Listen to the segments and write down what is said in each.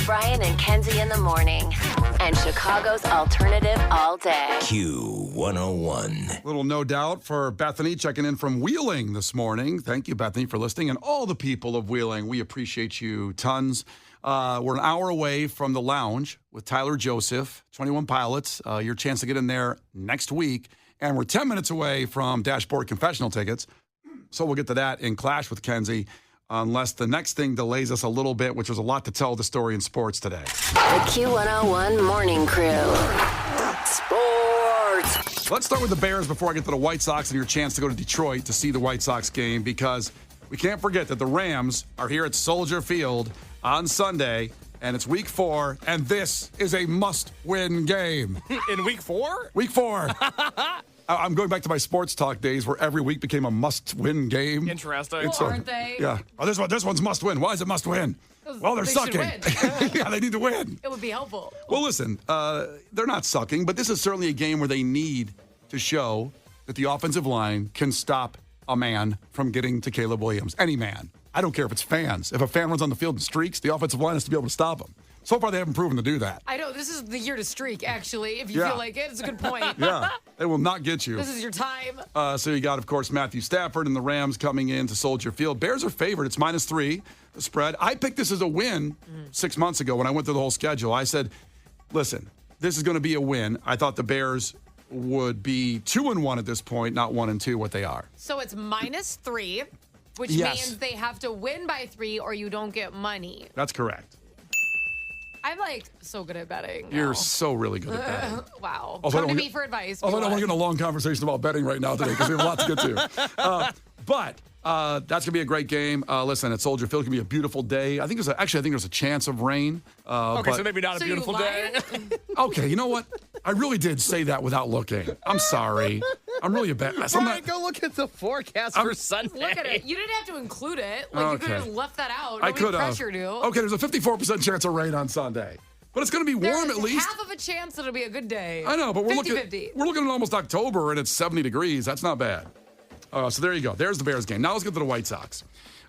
Brian and Kenzie in the morning. And Chicago's alternative all day. Q101. Little no doubt for Bethany checking in from Wheeling this morning. Thank you, Bethany, for listening. And all the people of Wheeling, we appreciate you tons. We're an hour away from the lounge with Tyler Joseph, 21 Pilots. Your chance to get in there next week. And we're 10 minutes away from Dashboard Confessional tickets. So we'll get to that in Clash with Kenzie, unless the next thing delays us a little bit, which was a lot to tell the story in sports today. The Q101 Morning Crew. Sports. Let's start with the Bears before I get to the White Sox and your chance to go to Detroit to see the White Sox game, because we can't forget that the Rams are here at Soldier Field on Sunday, and it's week 4, and this is a must-win game. In week 4? Week 4. I'm going back to my sports talk days where every week became a must-win game. Interesting. Well, aren't they? Yeah. Oh, this one's must-win. Why is it must-win? Well, they're they sucking. should win. Yeah, they need to win. It would be helpful. Well, listen, they're not sucking, but this is certainly a game where they need to show that the offensive line can stop a man from getting to Caleb Williams. Any man. I don't care if it's fans. If a fan runs on the field and streaks, the offensive line has to be able to stop him. So far, they haven't proven to do that. I know. This is the year to streak, actually, if you Yeah. feel like it. It's a good point. Yeah, they will not get you. This is your time. So you got, of course, Matthew Stafford and the Rams coming in to Soldier Field. Bears are favored. It's -3, the spread. I picked this as a win 6 months ago when I went through the whole schedule. I said, listen, this is going to be a win. I thought the Bears would be 2-1 at this point, not 1-2, what they are. So it's -3, which Yes. means they have to win by 3 or you don't get money. That's correct. I'm like so good at betting. You're now. so really good at betting. Wow. Although I Come to don't me get- for advice. Although I don't want to What? get in a long conversation about betting right now today because we have a lot to get to. But that's going to be a great game. Listen, at Soldier Field, it's going to be a beautiful day. I think there's a chance of rain. Okay, but- so maybe not a So beautiful you day. lied? Okay, you know what? I really did say that without looking. I'm sorry. I'm really a bad. Brian, go look at the forecast for Sunday. Look at it. You didn't have to include it. Like, you could have Okay. just left that out. I Nobody could have. pressured you. Okay, there's a 54% chance of rain on Sunday. But it's going to be warm There's at least. half of a chance it'll be a good day. I know, but we're 50-50. looking at almost October and it's 70 degrees. That's not bad. So there you go. There's the Bears game. Now let's get to the White Sox.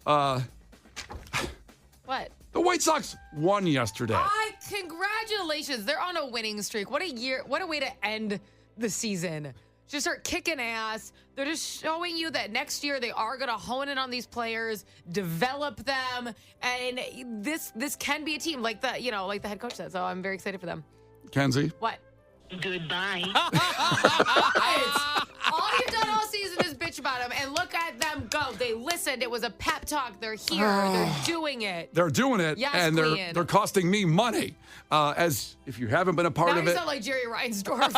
What? The White Sox won yesterday. Congratulations. They're on a winning streak. What a year. What a way to end the season. Just start kicking ass. They're just showing you that next year they are going to hone in on these players, develop them, and this can be a team like the head coach said. So I'm very excited for them. Kenzie? What? Goodbye. All you've done all season is bitch about them, and look at them go. They listened. It was a pep talk. They're here. They're doing it. They're doing it, Yes, and Queen. they're costing me money. As if you haven't been a part Now of you it. sound like Jerry Reinsdorf.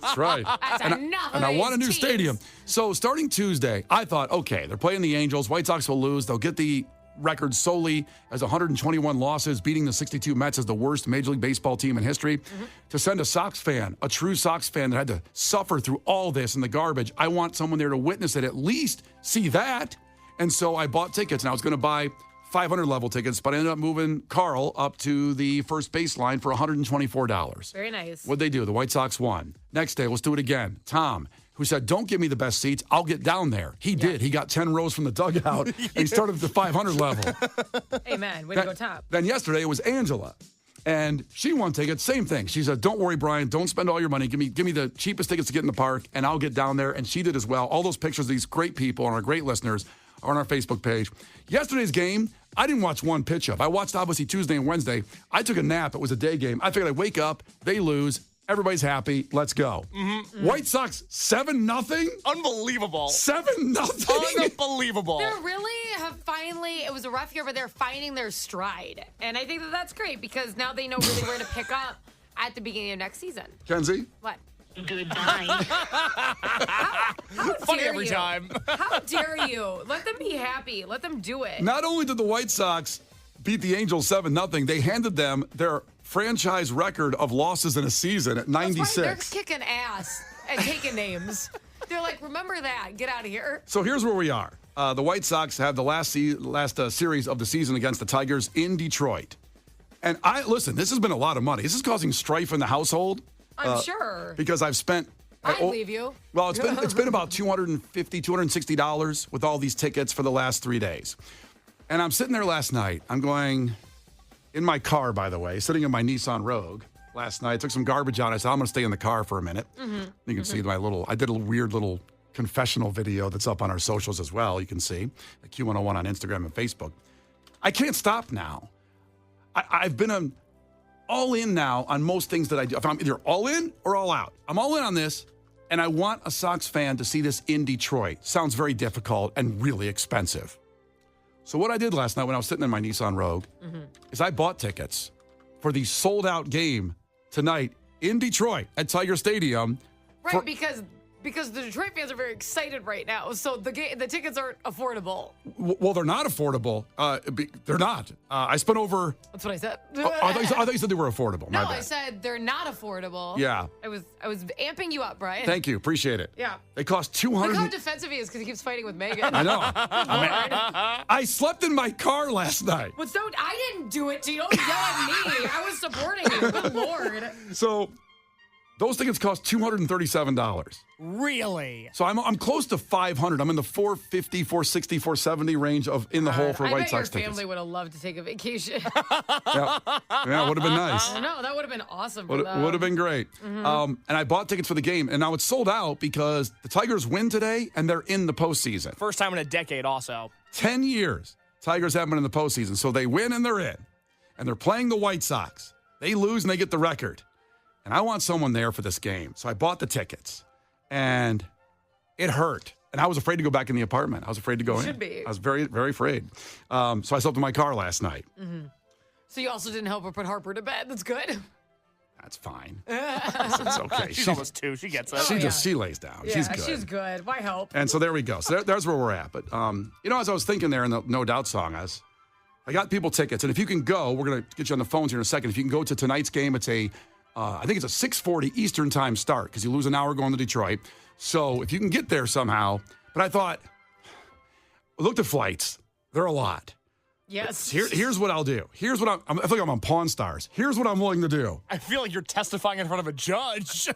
That's right. That's enough of And I want a new these stadium. teams. So starting Tuesday, I thought, okay, they're playing the Angels. White Sox will lose. They'll get the record solely as 121 losses, beating the 62 Mets as the worst Major League Baseball team in history. To send a Sox fan, a true Sox fan that had to suffer through all this and the garbage, I want someone there to witness it, at least see that. And so I bought tickets, and I was going to buy 500 level tickets, but I ended up moving Carl up to the first baseline for $124. Very nice. What'd they do? The White Sox won. Next day, let's do it again. Tom, who said, don't give me the best seats, I'll get down there. He did. He got 10 rows from the dugout, and he started at the 500 level. Amen. Way to go top. Then yesterday, it was Angela. And she won tickets, same thing. She said, don't worry, Brian, don't spend all your money. Give me the cheapest tickets to get in the park, and I'll get down there. And she did as well. All those pictures of these great people and our great listeners are on our Facebook page. Yesterday's game, I didn't watch one pitch of. I watched, obviously, Tuesday and Wednesday. I took a nap. It was a day game. I figured I'd wake up, they lose, everybody's happy, let's go. White Sox 7-0? Unbelievable. 7-0? Unbelievable. They're really have finally, it was a rough year, but they're finding their stride. And I think that that's great because now they know really where to pick up at the beginning of next season. Kenzie? What? Goodbye. How Funny dare every you? time. How dare you? Let them be happy. Let them do it. Not only did the White Sox beat the Angels 7-0, they handed them their franchise record of losses in a season at That's why 96. they're kicking ass and taking names. They're like, remember that. Get out of here. So here's where we are. The White Sox have the last series of the season against the Tigers in Detroit. And listen, this has been a lot of money. This is causing strife in the household. I'm sure. Because I've spent... I believe you. Well, it's been about $250, $260 with all these tickets for the last 3 days. And I'm sitting there last night. I'm going, in my car, by the way, sitting in my Nissan Rogue last night. Took some garbage out. I said, I'm going to stay in the car for a minute. You can see I did a weird little confessional video that's up on our socials as well. You can see at Q101 on Instagram and Facebook. I can't stop now. I've been all in now on most things that I do. If I'm either all in or all out. I'm all in on this, and I want a Sox fan to see this in Detroit. Sounds very difficult and really expensive. So what I did last night when I was sitting in my Nissan Rogue is I bought tickets for the sold-out game tonight in Detroit at Tiger Stadium. Right, because the Detroit fans are very excited right now, so the tickets aren't affordable. Well, they're not affordable. They're not. I spent over. That's what I said. I thought you said they were affordable. No, My bad. I said they're not affordable. Yeah. I was amping you up, Brian. Thank you. Appreciate it. Yeah. They cost $200. Look how defensive he is because he keeps fighting with Megan. I know. I slept in my car last night. But I didn't do it to you. Don't yell at me. I was supporting you. Good Lord. So those tickets cost $237. Really? So I'm close to 500. I'm in the 450, 460, 470 range of in the hole for I White bet Sox your tickets. family would have loved to take a vacation. Yeah, it would have been nice. No, that would have been awesome for Would them. have been great. And I bought tickets for the game, and now it's sold out because the Tigers win today, and they're in the postseason. First time in a decade, also. 10 years, Tigers haven't been in the postseason, so they win and they're in. And they're playing the White Sox. They lose and they get the record. And I want someone there for this game. So I bought the tickets, and it hurt. And I was afraid to go back in the apartment. I was afraid to go in. Should be. I was very, very afraid. So I slept in my car last night. So you also didn't help her put Harper to bed. That's good. That's fine. It's okay. She's almost 2. She gets it. She lays down. Yeah, she's good. She's good. Why help? And so there we go. So there's where we're at. But, as I was thinking there in the No Doubt song, I got people tickets. And if you can go, we're going to get you on the phones here in a second. If you can go to tonight's game, it's I think it's a 6:40 Eastern time start because you lose an hour going to Detroit. So if you can get there somehow. But I thought, I looked at flights. They're a lot. Yes. Here's what I'll do. Here's what I feel like I'm on Pawn Stars. Here's what I'm willing to do. I feel like you're testifying in front of a judge.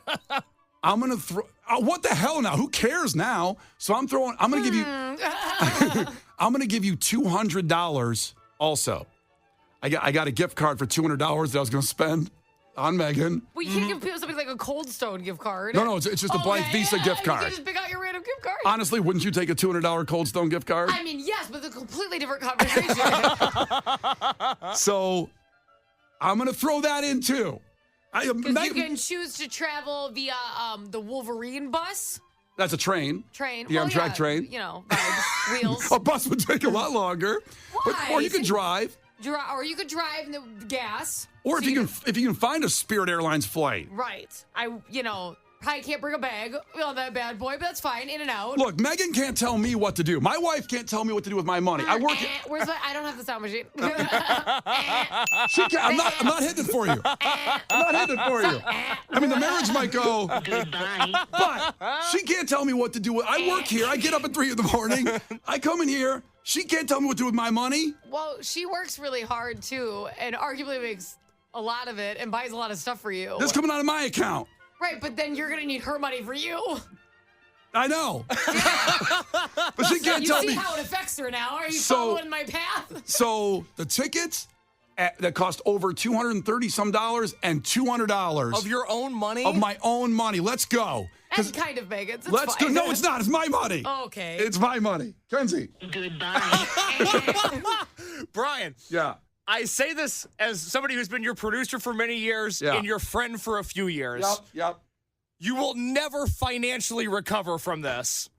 I'm going to throw. What the hell now? Who cares now? So I'm going to give you. I'm going to give you $200 also. I got a gift card for $200 that I was going to spend on Megan. Well, you can't give people something like a Cold Stone gift card. No, it's just a blank Visa gift You card. can just pick out your random gift card. Honestly, wouldn't you take a $200 Cold Stone gift card? I mean, yes, but it's a completely different conversation. So I'm going to throw that in too. Because you can choose to travel via the Wolverine bus. That's a train. The Amtrak train. You know, vibes, wheels. A bus would take a lot longer. Why? Or you could drive. Or you could drive in the gas. Or So if you can find a Spirit Airlines flight. Right. Probably can't bring a bag on that bad boy, but that's fine. In and out. Look, Megan can't tell me what to do. My wife can't tell me what to do with my money. I work. Where's my? I don't have the sound machine. She can't, I'm not hitting it for you. I'm not hitting it for you. I mean, the marriage might go. Goodbye. But she can't tell me what to do. I work here. I get up at 3 a.m. I come in here. She can't tell me what to do with my money. Well, she works really hard too, and arguably makes a lot of it and buys a lot of stuff for you. This coming out of my account. Right, but then you're gonna need her money for you. I know. But she can't tell me. You see how it affects her now? Are you following my path? So the tickets that cost over $230 dollars and $200 Of your own money? of my own money. Let's go. That's kind of Megan's. It's Let's fine. go. No, it's not. It's my money. Okay. It's my money. Kenzie. Goodbye. Brian, Yeah. I say this as somebody who's been your producer for many years Yeah. and your friend for a few years. Yep. You will never financially recover from this.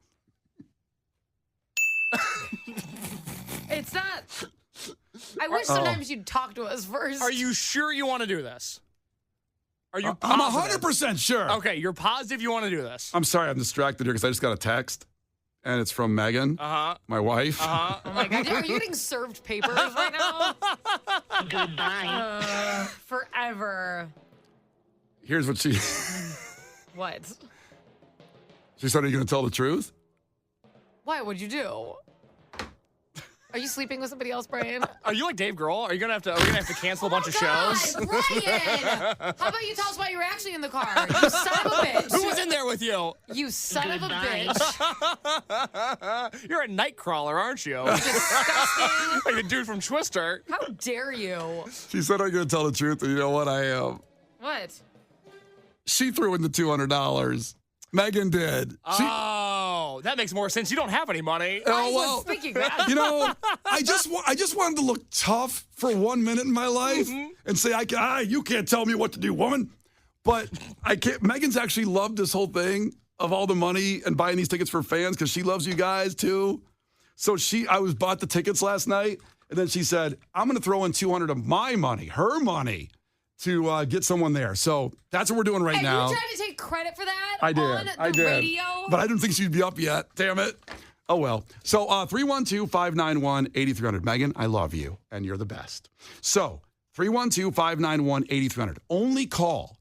It's not. I wish sometimes you'd talk to us first. Are you sure you want to do this? Are you I'm positive? 100% sure. Okay, you're positive you want to do this. I'm sorry I'm distracted here because I just got a text, and it's from Megan, my wife. Oh my God. Are you getting served papers right now? Goodbye. Forever. Here's what she What? said. Are you going to tell the truth? Why? What'd you do? Are you sleeping with somebody else, Brian? Are you like Dave Grohl? Are we gonna have to cancel a bunch of shows? God, Brian! How about you tell us why you were actually in the car? You son of a bitch. Who was in there with you? You son of a Goodbye. bitch. You're a night crawler, aren't you? Disgusting. Like the dude from Twister. How dare you? She said, I'm going to tell the truth. And you know what? I am. What? She threw in the $200. Megan did. Oh, that makes more sense. You don't have any money. I Oh, was well, thinking that. you know, I just wanted to look tough for 1 minute in my life and say, you can't tell me what to do, woman. But I can't. Megan's actually loved this whole thing of all the money and buying these tickets for fans because she loves you guys too. So I bought the tickets last night, and then she said, I'm going to throw in $200 of my money, her money, to get someone there. So that's what we're doing right And now. you trying to take credit for that I did. on the I did. radio? But I didn't think she'd be up yet. Damn it. Oh, well. So 312-591-8300. Megan, I love you, and you're the best. So 312-591-8300. Only call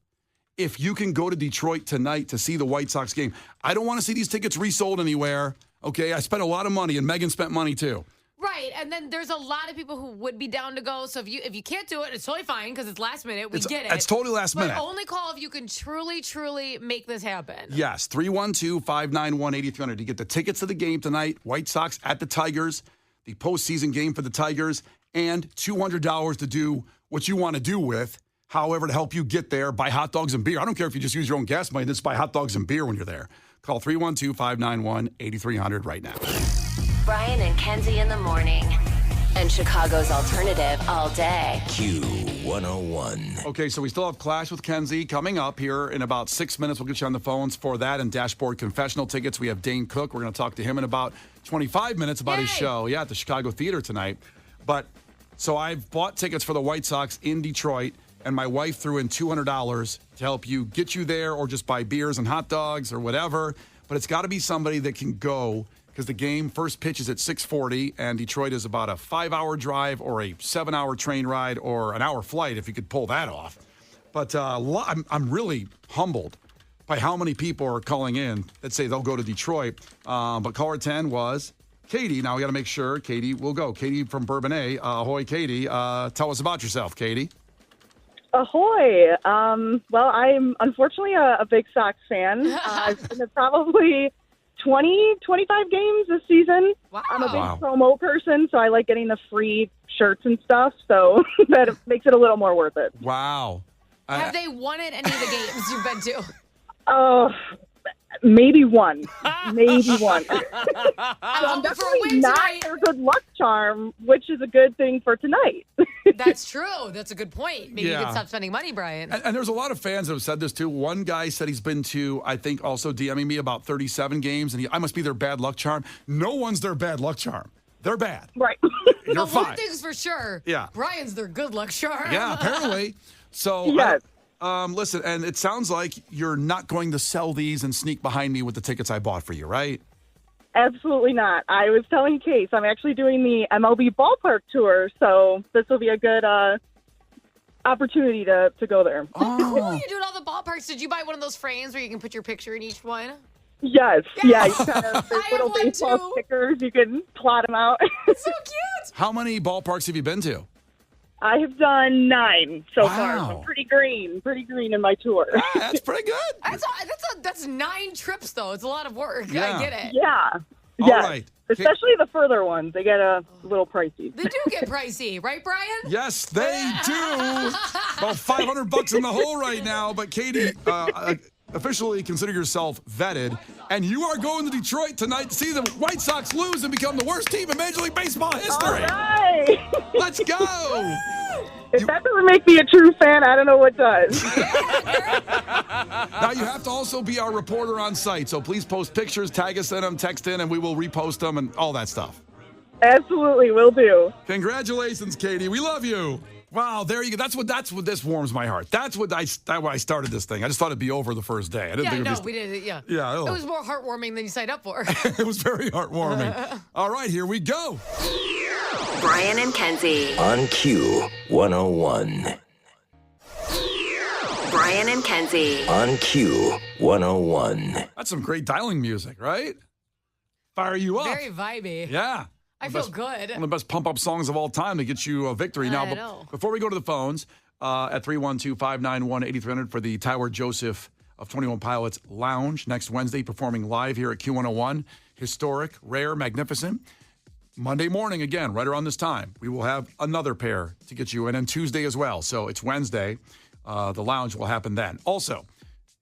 if you can go to Detroit tonight to see the White Sox game. I don't want to see these tickets resold anywhere. Okay, I spent a lot of money, and Megan spent money too. Right, and then there's a lot of people who would be down to go. So if you can't do it, it's totally fine because it's last minute. We get it. It's totally last But minute. only call if you can truly make this happen. Yes, 312-591-8300. You get the tickets to the game tonight, White Sox at the Tigers, the postseason game for the Tigers, and $200 to do what you want to do with. However, to help you get there, buy hot dogs and beer. I don't care if you just use your own gas money, just buy hot dogs and beer when you're there. Call 312-591-8300 right now. Brian and Kenzie in the morning. And Chicago's alternative all day. Q101. Okay, so we still have Clash with Kenzie coming up here in about 6 minutes. We'll get you on the phones for that and Dashboard Confessional tickets. We have Dane Cook. We're going to talk to him in about 25 minutes about his Yay. show. Yeah, at the Chicago Theater tonight. But so I've bought tickets for the White Sox in Detroit, and my wife threw in $200 to help you get you there or just buy beers and hot dogs or whatever. But it's got to be somebody that can go because the game first pitch is at 6:40, and Detroit is about a 5-hour drive or a 7-hour train ride or an hour flight if you could pull that off. But I'm really humbled by how many people are calling in that say they'll go to Detroit. But caller 10 was Katie. Now we got to make sure Katie will go. Katie from Bourbonnais. Ahoy, Katie. Tell us about yourself, Katie. Ahoy. Well, I'm unfortunately a big Sox fan. I've been to probably 20, 25 games this season. Wow. I'm a big Wow. promo person, so I like getting the free shirts and stuff, so that makes it a little more worth it. Wow. Have they won at any of the games you've been to? Oh, maybe one. Maybe one. I'm hoping for a Definitely win not tonight. their good luck charm, which is a good thing for tonight. That's true. That's a good point. Maybe you Yeah. can stop spending money, Brian. And there's a lot of fans that have said this too. One guy said he's been to, I think, also DMing me about 37 games, and I must be their bad luck charm. No one's their bad luck charm. They're bad. Right. You're But one fine. thing's for sure. Yeah. Brian's their good luck charm. Yeah, apparently. So, Yes. listen, and it sounds like you're not going to sell these and sneak behind me with the tickets I bought for you, right? Absolutely not. I was telling Case I'm actually doing the MLB ballpark tour, so this will be a good opportunity to go there. Oh, you're doing all the ballparks. Did you buy one of those frames where you can put your picture in each one? Yes. Yeah, you kind of, I there's have little one baseball too. stickers. You can plot them out. So cute. How many ballparks have you been to? I have done 9 so far. Wow. So I'm pretty green in my tour. That's pretty good. That's 9 trips though. It's a lot of work. Yeah. I get it. Yeah. All Yes. right. Especially the further ones. They get a little pricey. They do get pricey, right, Brian? Yes, they do. About $500 in the hole right now. But Katie, officially consider yourself vetted, and you are going to Detroit tonight to see the White Sox lose and become the worst team in Major League Baseball All history. right. Let's go. If that doesn't make me a true fan, I don't know what does. Now, you have to also be our reporter on site, so please post pictures, tag us in them, text in, and we will repost them and all that stuff. Absolutely, will do. Congratulations, Katie. We love you. Wow, there you go. That's what this warms my heart. That's why I started this thing. I just thought it'd be over the first day. I didn't Yeah, think no, it'd be we did. Yeah. Yeah, It was more heartwarming than you signed up for. It was very heartwarming. All right, here we go. Brian and Kenzie. On Q101. Brian and Kenzie. On Q101. That's some great dialing music, right? Fire you up. Very vibey. Yeah. I feel good. One of the best pump-up songs of all time to get you a victory. I Now, know. before we go to the phones, at 312-591-8300 for the Tyler Joseph of 21 Pilots Lounge next Wednesday, performing live here at Q101. Historic, rare, magnificent. Monday morning, again, right around this time, we will have another pair to get you in, and Tuesday as well. So it's Wednesday. The lounge will happen then. Also,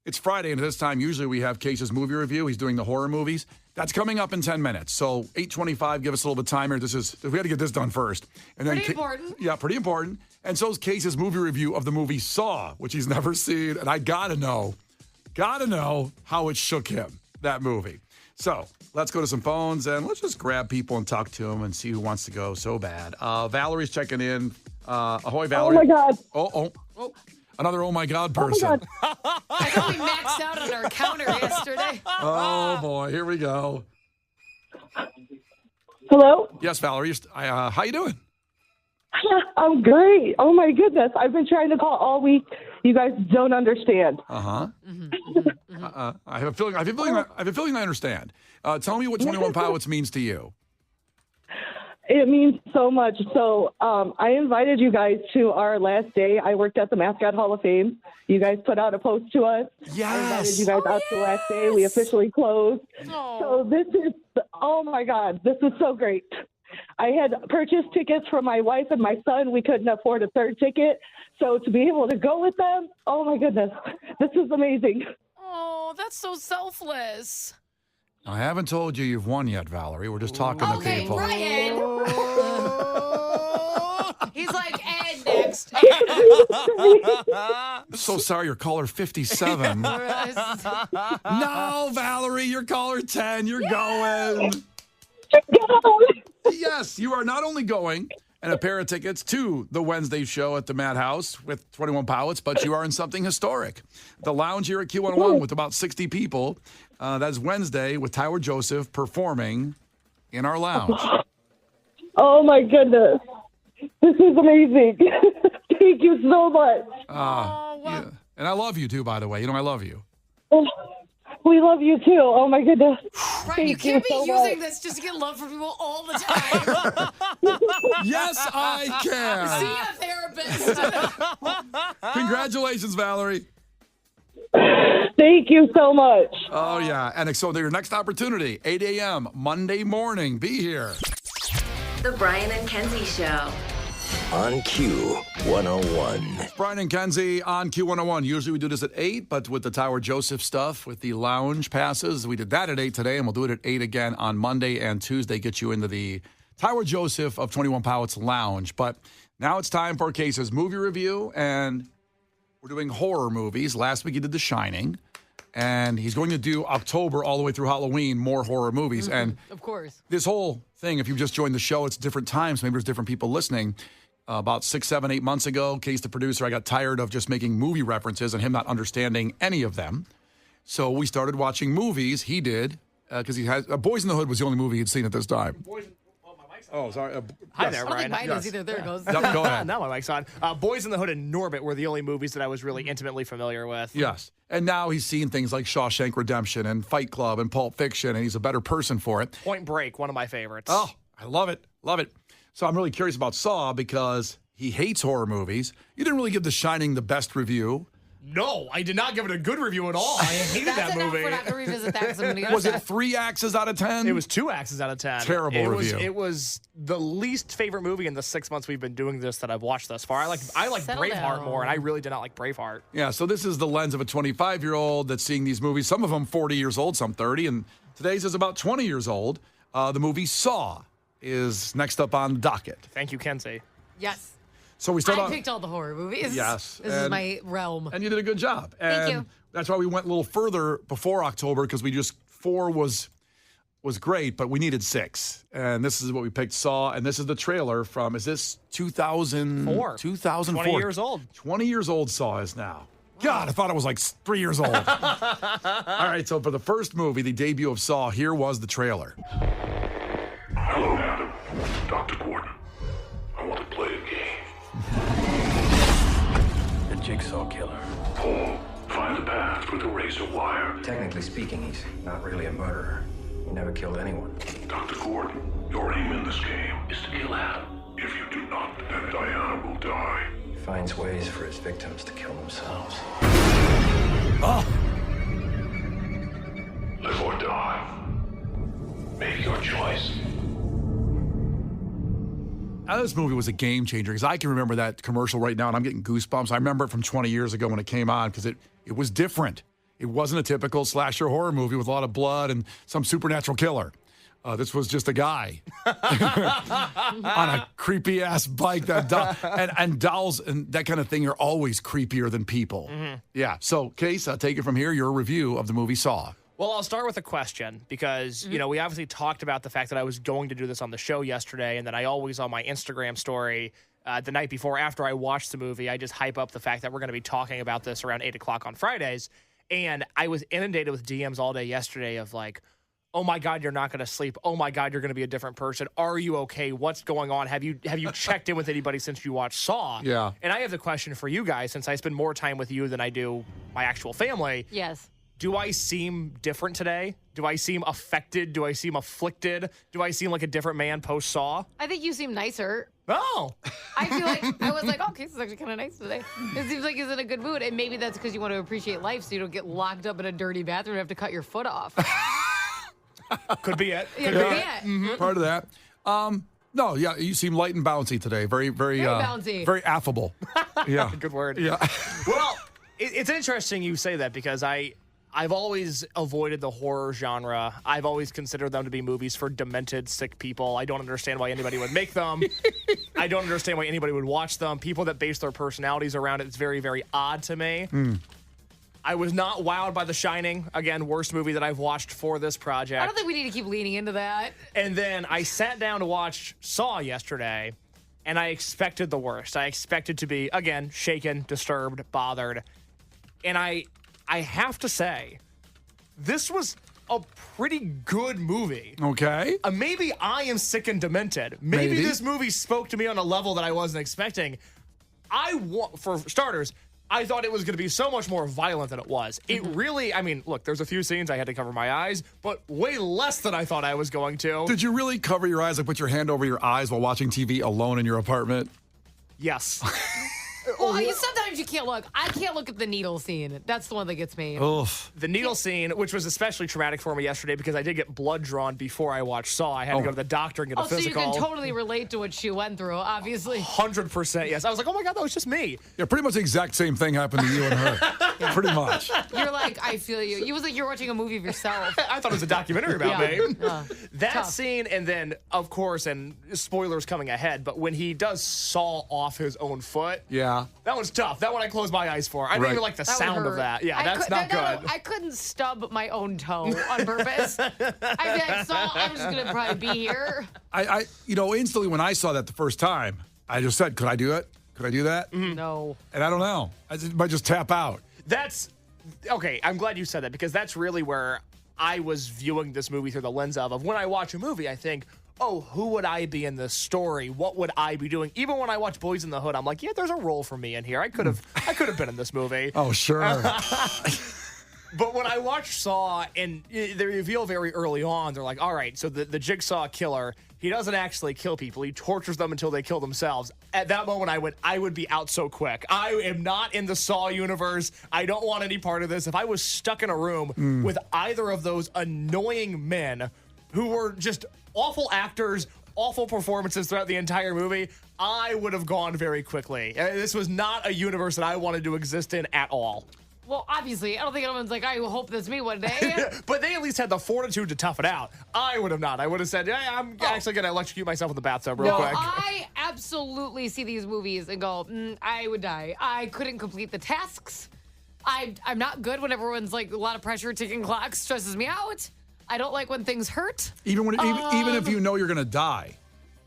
it's Friday, and at this time, usually we have Case's movie review. He's doing the horror movies. That's coming up in 10 minutes. So 8:25, give us a little bit of timer. We got to get this done first. And then Pretty important. Yeah, pretty important. And so is Case's movie review of the movie Saw, which he's never seen. And I got to know how it shook him, that movie. So let's go to some phones, and let's just grab people and talk to them and see who wants to go so bad. Valerie's checking in. Ahoy, Valerie. Oh, my God. Oh. Another oh, my God person. Oh, my God. I thought we maxed out on our counter yesterday. Oh, boy. Here we go. Hello? Yes, Valerie. How you doing? I'm great. Oh, my goodness. I've been trying to call all week. You guys don't understand. I have a feeling I understand. Tell me what 21 Pilots means to you. It means so much. So I invited you guys to our last day. I worked at the Mascot Hall of Fame. You guys put out a post to us. Yes. I invited you guys out to the last day. We officially closed. So this is, oh, my God, this is so great. I had purchased tickets for my wife and my son. We couldn't afford a third ticket. So to be able to go with them, oh, my goodness, this is amazing. Oh, that's so selfless. I haven't told you you've won yet, Valerie. We're just talking to Okay, people. Ryan. He's like, and next. I'm so sorry, you're caller 57. No, Valerie, you're caller 10. You're going. Yes, you are not only going and a pair of tickets to the Wednesday show at the Madhouse with 21 Pilots, but you are in something historic. The lounge here at Q101 with about 60 people. That's Wednesday with Tyler Joseph performing in our lounge. Oh, my goodness. This is amazing. Thank you so much. Yeah. And I love you, too, by the way. You know I love you. We love you, too. Oh, my goodness. Ryan, you Thank can't be so using much. this just to get love from people all the time. Yes, I See can. a therapist. Congratulations, Valerie. Thank you so much. Oh, yeah. And so your next opportunity, 8 a.m., Monday morning. Be here. The Brian and Kenzie Show. On Q101. Brian and Kenzie on Q101. Usually we do this at 8, but with the Tyler Joseph stuff, with the lounge passes, we did that at 8 today, and we'll do it at 8 again on Monday and Tuesday, get you into the Tyler Joseph of 21 Pilots Lounge. But now it's time for Case's movie review, and we're doing horror movies. Last week he did The Shining, and he's going to do October all the way through Halloween, more horror movies. And Of course. this whole thing, if you've just joined the show, it's different times. Maybe there's different people listening. About 6, 7, 8 months ago, Case the producer, I got tired of just making movie references and him not understanding any of them. So we started watching movies. He did, because he has Boys in the Hood was the only movie he'd seen at this time. Oh, sorry. Hi yes. there, I don't think Brian. mine is either. There it goes. Yep, go ahead. Now my mic's on. Boys in the Hood and Norbit were the only movies that I was really intimately familiar with. Yes. And now he's seen things like Shawshank Redemption and Fight Club and Pulp Fiction, and he's a better person for it. Point Break, one of my favorites. Oh, I love it. Love it. So I'm really curious about Saw because he hates horror movies. You didn't really give The Shining the best review. No, I did not give it a good review at all. I hated That's that enough. movie. We're not going to revisit that because I'm going to Was it 3 axes out of 10? It was 2 axes out of 10. Terrible review. It was the least favorite movie in the 6 months we've been doing this that I've watched thus far. I like Settle Braveheart down. more, and I really did not like Braveheart. Yeah, so this is the lens of a 25-year-old that's seeing these movies. Some of them 40 years old, some 30, and today's is about 20 years old. The movie Saw is next up on the docket. Thank you, Kenzie. Yes. So we start I off, picked all the horror movies. Yes, This is and- my realm. and you did a good job. And Thank you. That's why we went a little further before October, because 4 was great, but we needed 6. And this is what we picked, Saw, and this is the trailer from, is this 2004? 2004. 20 years old. 20 years old Saw is now. God, I thought it was like 3 years old. All right, so for the first movie, the debut of Saw, here was the trailer. Hello, Adam. Dr. Gordon. I want to play a game. The Jigsaw Killer. Paul, find the path with a razor wire. Technically speaking, he's not really a murderer. He never killed anyone. Dr. Gordon, Your aim in this game is to kill Adam. If you do not, then Diana will die. He finds ways for his victims to kill themselves. Oh, Live or die. Make your choice. this movie was a game changer because I can remember that commercial right now, and I'm getting goosebumps. I remember it from 20 years ago when it came on because it was different. It wasn't a typical slasher horror movie with a lot of blood and some supernatural killer. This was just a guy on a creepy ass bike. And dolls and that kind of thing are always creepier than people. Mm-hmm. Yeah. So, Case, I'll take it from here. Your review of the movie Saw. Well, I'll start with a question because, you know, we obviously talked about the fact that I was going to do this on the show yesterday, and then I always on my Instagram story the night before after I watched the movie, I just hype up the fact that we're going to be talking about this around 8 o'clock on Fridays. And I was inundated with DMs all day yesterday of like, oh my God, you're not going to sleep. Oh my God, you're going to be a different person. Are you okay? What's going on? Have you checked in with anybody since you watched Saw? Yeah. And I have the question for you guys, since I spend more time with you than I do my actual family. Yes. Do I seem different today? Do I seem affected? Do I seem afflicted? Do I seem like a different man post Saw? I think you seem nicer. Oh. I feel like I was like, oh, Case is actually kind of nice today. It seems like he's in a good mood, and maybe that's because you want to appreciate life, so you don't get locked up in a dirty bathroom and have to cut your foot off. Could be it. Yeah, Could be yeah. it. Mm-hmm. Part of that. No, yeah, you seem light and bouncy today. Very bouncy. Very affable. Yeah. Good word. Yeah. Well, it's interesting you say that because I've always avoided the horror genre. I've always considered them to be movies for demented, sick people. I don't understand why anybody would make them. I don't understand why anybody would watch them. People that base their personalities around it's very, very odd to me. I was not wowed by The Shining. Again, worst movie that I've watched for this project. I don't think we need to keep leaning into that. And then I sat down to watch Saw yesterday, and I expected the worst. I expected to be, again, shaken, disturbed, bothered. And I have to say, this was a pretty good movie. Okay. Maybe I am sick and demented. Maybe Maybe. this movie spoke to me on a level that I wasn't expecting. For starters, I thought it was going to be so much more violent than it was. It really, I mean, look, there's a few scenes I had to cover my eyes, but way less than I thought I was going to. Did you really cover your eyes, like put your hand over your eyes while watching TV alone in your apartment? Yes. Well, sometimes you can't look. I can't look at the needle scene. That's the one that gets me. Oof. The needle scene, which was especially traumatic for me yesterday because I did get blood drawn before I watched Saw. I had to go to the doctor and get a So you physical. can totally relate to what she went through, obviously. 100% yes. I was like, oh my God, that was just me. Yeah, pretty much the exact same thing happened to you and her. Pretty much. You're like, I feel you. You was like you're watching a movie of yourself. I thought it was a documentary about Yeah. me. That tough. scene, and then, of course, and spoilers coming ahead, but when he does saw off his own foot, Yeah. that was tough. That one I closed my eyes for. I didn't Right. even like the That would sound of hurt. that. Yeah, that's not good. I couldn't stub my own toe on purpose. I'm just gonna probably be here. I instantly when I saw that the first time, I just said, could I do it? Could I do that? No. And I don't know. Might just tap out. That's okay. I'm glad you said that because that's really where I was viewing this movie through the lens of when I watch a movie, I think, oh, who would I be in this story? What would I be doing? Even when I watch Boys in the Hood, I'm like, yeah, there's a role for me in here. I could have been in this movie. Oh, sure. But when I watched Saw, and they reveal very early on, they're like, all right, so the Jigsaw killer, he doesn't actually kill people. He tortures them until they kill themselves. At that moment, I would be out so quick. I am not in the Saw universe. I don't want any part of this. If I was stuck in a room with either of those annoying men who were just awful actors, awful performances throughout the entire movie, I would have gone very quickly. This was not a universe that I wanted to exist in at all. Well, obviously, I don't think anyone's like, I hope that's me one day. But they at least had the fortitude to tough it out. I would have not. I would have said, yeah, I'm actually going to electrocute myself in the bathtub real quick. I absolutely see these movies and go, I would die. I couldn't complete the tasks. I'm not good when everyone's like a lot of pressure, ticking clocks stresses me out. I don't like when things hurt. Even if you know you're gonna die.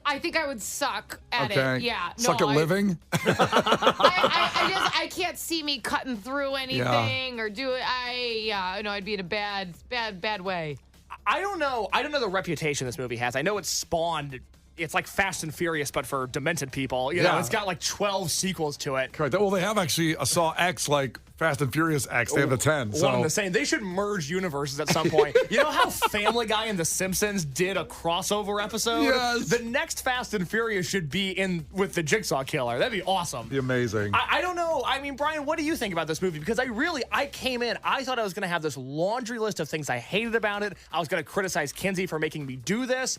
I think I would suck at Okay. it. Yeah. Suck at living. I can't see me cutting through anything or do it. I'd be in a bad way. I don't know the reputation this movie has. I know it's spawned. It's like Fast and Furious, but for demented people. You know, it's got like 12 sequels to it. Correct. Well, they have actually a Saw X like Fast and Furious X. They have the 10. One and the same. They should merge universes at some point. You know how Family Guy and The Simpsons did a crossover episode? Yes. The next Fast and Furious should be in with the Jigsaw Killer. That'd be awesome. Be amazing. I don't know. I mean, Brian, what do you think about this movie? Because I came in, I thought I was going to have this laundry list of things I hated about it. I was going to criticize Kenzie for making me do this.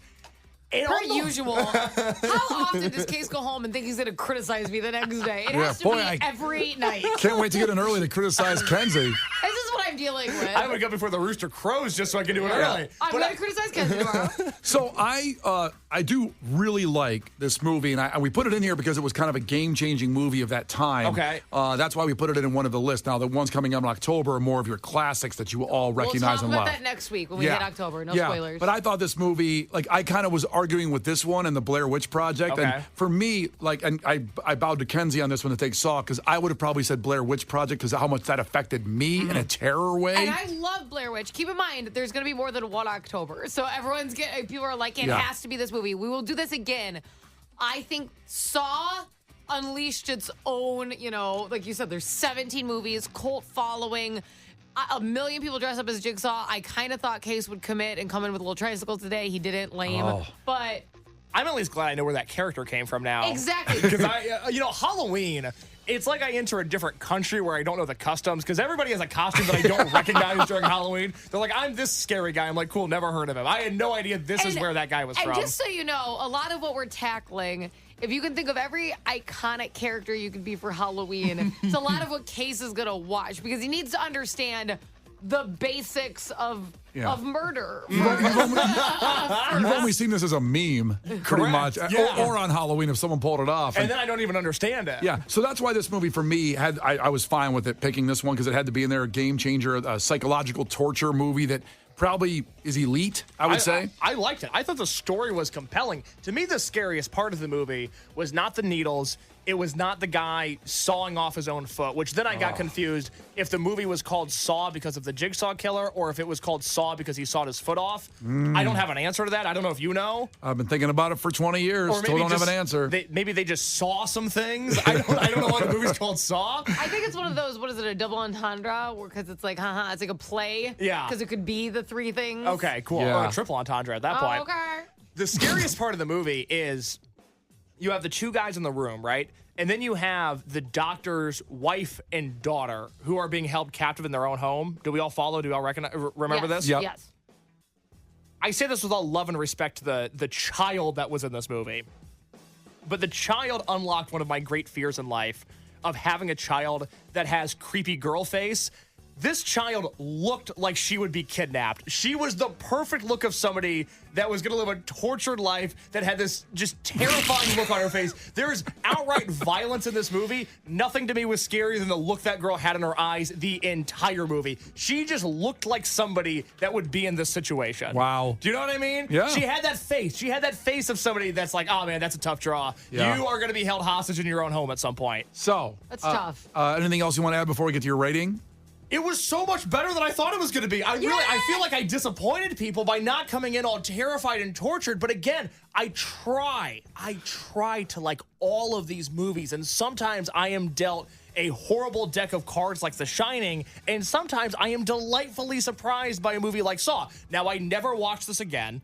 Per usual. How often does Case go home and think he's going to criticize me the next day? It has to be every night. Can't wait to get in early to criticize Kenzie. This is what I'm dealing with. I wake up before the rooster crows just so I can do it early. I'm going to criticize Kenzie tomorrow. So I do really like this movie, and we put it in here because it was kind of a game-changing movie of that time. Okay. That's why we put it in one of the lists. Now, the ones coming up in October are more of your classics that you all recognize and love. We'll talk about that next week when we hit October. No spoilers. But I thought this movie, like, I kind of was arguing with this one and the Blair Witch Project. Okay. And for me, like, and I bowed to Kenzie on this one to take Saw, because I would have probably said Blair Witch Project because of how much that affected me in a terror way. And I love Blair Witch. Keep in mind, there's going to be more than one October. So people are like, it has to be this movie. We will do this again. I think Saw unleashed its own, like you said, there's 17 movies, cult following, a million people dress up as Jigsaw. I kind of thought Case would commit and come in with a little tricycle today. He didn't, lame. Oh. But I'm at least glad I know where that character came from now. Exactly. Because Halloween, it's like I enter a different country where I don't know the customs, because everybody has a costume that I don't recognize during Halloween. They're like, I'm this scary guy. I'm like, cool, never heard of him. I had no idea this is where that guy was from. And just so you know, a lot of what we're tackling, if you can think of every iconic character you could be for Halloween, it's a lot of what Case is going to watch, because he needs to understand the basics of murder. You've only seen this as a meme, pretty much. Yeah. Or on Halloween if someone pulled it off. And then I don't even understand it. Yeah, so that's why this movie for me I was fine with it picking this one, because it had to be in there, a game changer, a psychological torture movie that probably is elite, I would say. I liked it. I thought the story was compelling. To me, the scariest part of the movie was not the needles. It was not the guy sawing off his own foot, which then I got confused if the movie was called Saw because of the Jigsaw Killer or if it was called Saw because he sawed his foot off. I don't have an answer to that. I don't know if you know. I've been thinking about it for 20 years. Or Still don't have an answer. Maybe they just saw some things. I don't know why the movie's called Saw. I think it's one of those, what is it, a double entendre? Because it's like, it's like a play. Yeah. Because it could be the three things. Okay, cool. Yeah. Or a triple entendre at that point. Okay. The scariest part of the movie is you have the two guys in the room, right? And then you have the doctor's wife and daughter who are being held captive in their own home. Do we all follow? Do we all remember this? Yep. Yes. I say this with all love and respect to the child that was in this movie. But the child unlocked one of my great fears in life of having a child that has creepy girl face. This child looked like she would be kidnapped. She was the perfect look of somebody that was going to live a tortured life, that had this just terrifying look on her face. There is outright violence in this movie. Nothing to me was scarier than the look that girl had in her eyes the entire movie. She just looked like somebody that would be in this situation. Wow. Do you know what I mean? Yeah. She had that face. She had that face of somebody that's like, oh, man, that's a tough draw. Yeah. You are going to be held hostage in your own home at some point. So. That's tough. Anything else you want to add before we get to your rating? It was so much better than I thought it was going to be. I feel like I disappointed people by not coming in all terrified and tortured. But again, I try to like all of these movies. And sometimes I am dealt a horrible deck of cards like The Shining. And sometimes I am delightfully surprised by a movie like Saw. Now, I never watched this again.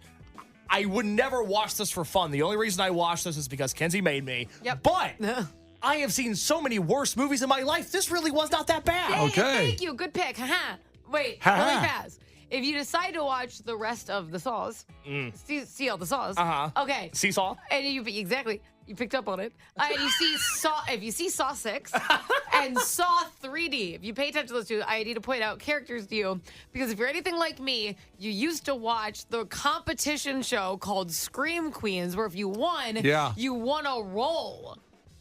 I would never watch this for fun. The only reason I watched this is because Kenzie made me. Yep. But I have seen so many worse movies in my life. This really was not that bad. Hey, Okay. Thank you. Good pick. Wait, Ha-ha. let me pass. If you decide to watch the rest of the Saws, see all the Saws. Okay. Seesaw? And you picked up on it. And you see Saw. If you see Saw 6 and Saw 3D, if you pay attention to those two, I need to point out characters to you, because if you're anything like me, you used to watch the competition show called Scream Queens, where if you won, you won a role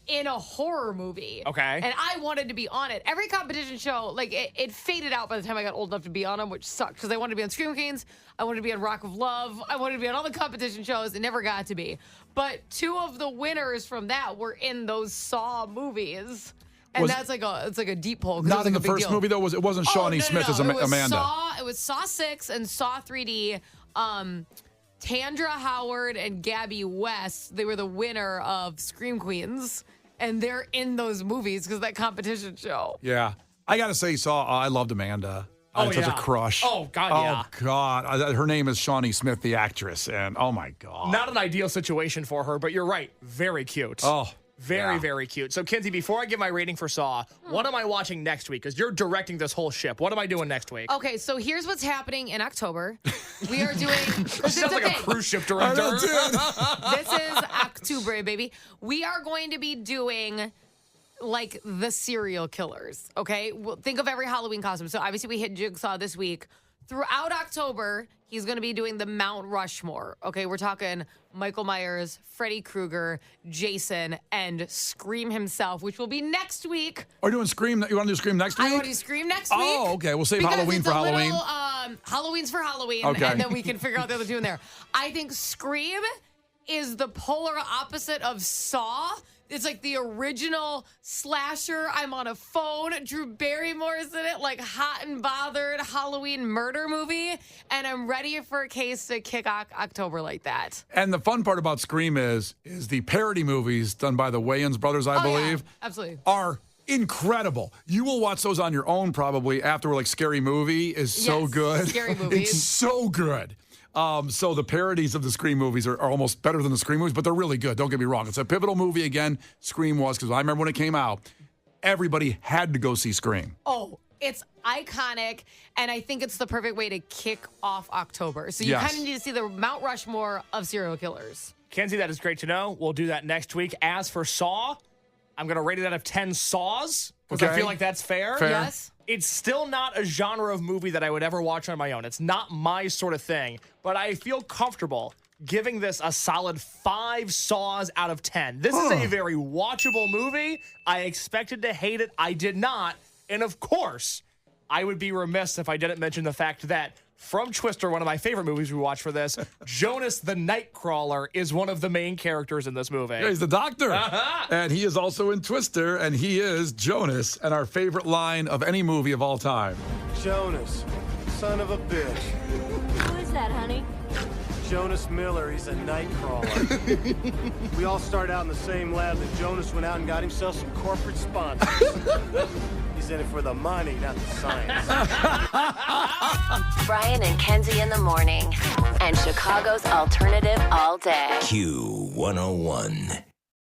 in a horror movie. Okay. And I wanted to be on it. Every competition show, like, it faded out by the time I got old enough to be on them, which sucked, because I wanted to be on Scream Queens, I wanted to be on Rock of Love, I wanted to be on all the competition shows. It never got to be. But two of the winners from that were in those Saw movies. And it's like a deep pull. Not in the first movie, though? It wasn't Shawnee Smith as Amanda. It was Saw 6 and Saw 3D. Tandra Howard and Gabby West, they were the winner of Scream Queens. And they're in those movies because that competition show. Yeah. I got to say, I loved Amanda. I had such a crush. Oh, God, yeah. Oh, God. Her name is Shawnee Smith, the actress. And, oh, my God. Not an ideal situation for her, but you're right. Very cute. Oh, very, very cute. So, Kenzie, before I give my rating for Saw, what am I watching next week? Because you're directing this whole ship. What am I doing next week? Okay, so here's what's happening in October. We are doing... Sounds like a cruise ship director. This is October, baby. We are going to be doing... like the serial killers, okay? Well, think of every Halloween costume. So obviously we hit Jigsaw this week. Throughout October, he's going to be doing the Mount Rushmore, okay? We're talking Michael Myers, Freddy Krueger, Jason, and Scream himself, which will be next week. Are you doing Scream? You want to do Scream next week? I want to do Scream next week. Oh, okay. We'll save because Halloween it's for Halloween. Halloween's for Halloween, Okay. and then we can figure out the other two in there. I think Scream is the polar opposite of Saw. It's like the original slasher. I'm on a phone. Drew Barrymore's in it, like hot and bothered Halloween murder movie. And I'm ready for a case to kick off October like that. And the fun part about Scream is the parody movies done by the Wayans brothers, I believe. Yeah, absolutely. Are incredible. You will watch those on your own probably after, like, Scary Movie is so good. Scary Movie. It's so good. So the parodies of the Scream movies are almost better than the Scream movies, but they're really good. Don't get me wrong. It's a pivotal movie again, Scream was, because I remember when it came out, everybody had to go see Scream. Oh, it's iconic, and I think it's the perfect way to kick off October. So you Yes. kind of need to see the Mount Rushmore of serial killers. Kenzie, that is great to know. We'll do that next week. As for Saw, I'm going to rate it out of 10 Saws, because I Okay. feel like that's fair. Yes. It's still not a genre of movie that I would ever watch on my own. It's not my sort of thing, but I feel comfortable giving this a solid 5 Saws out of 10. This is a very watchable movie. I expected to hate it. I did not. And of course, I would be remiss if I didn't mention the fact that from Twister, one of my favorite movies we watched for this, Jonas the Nightcrawler is one of the main characters in this movie. Yeah, he's the doctor. And he is also in Twister, and he is Jonas, and our favorite line of any movie of all time. Jonas, son of a bitch. Who is that, honey? Jonas Miller, he's a night crawler. We all started out in the same lab, and Jonas went out and got himself some corporate sponsors. He's in it for the money, not the science. Brian and Kenzie in the morning. And Chicago's alternative all day. Q101.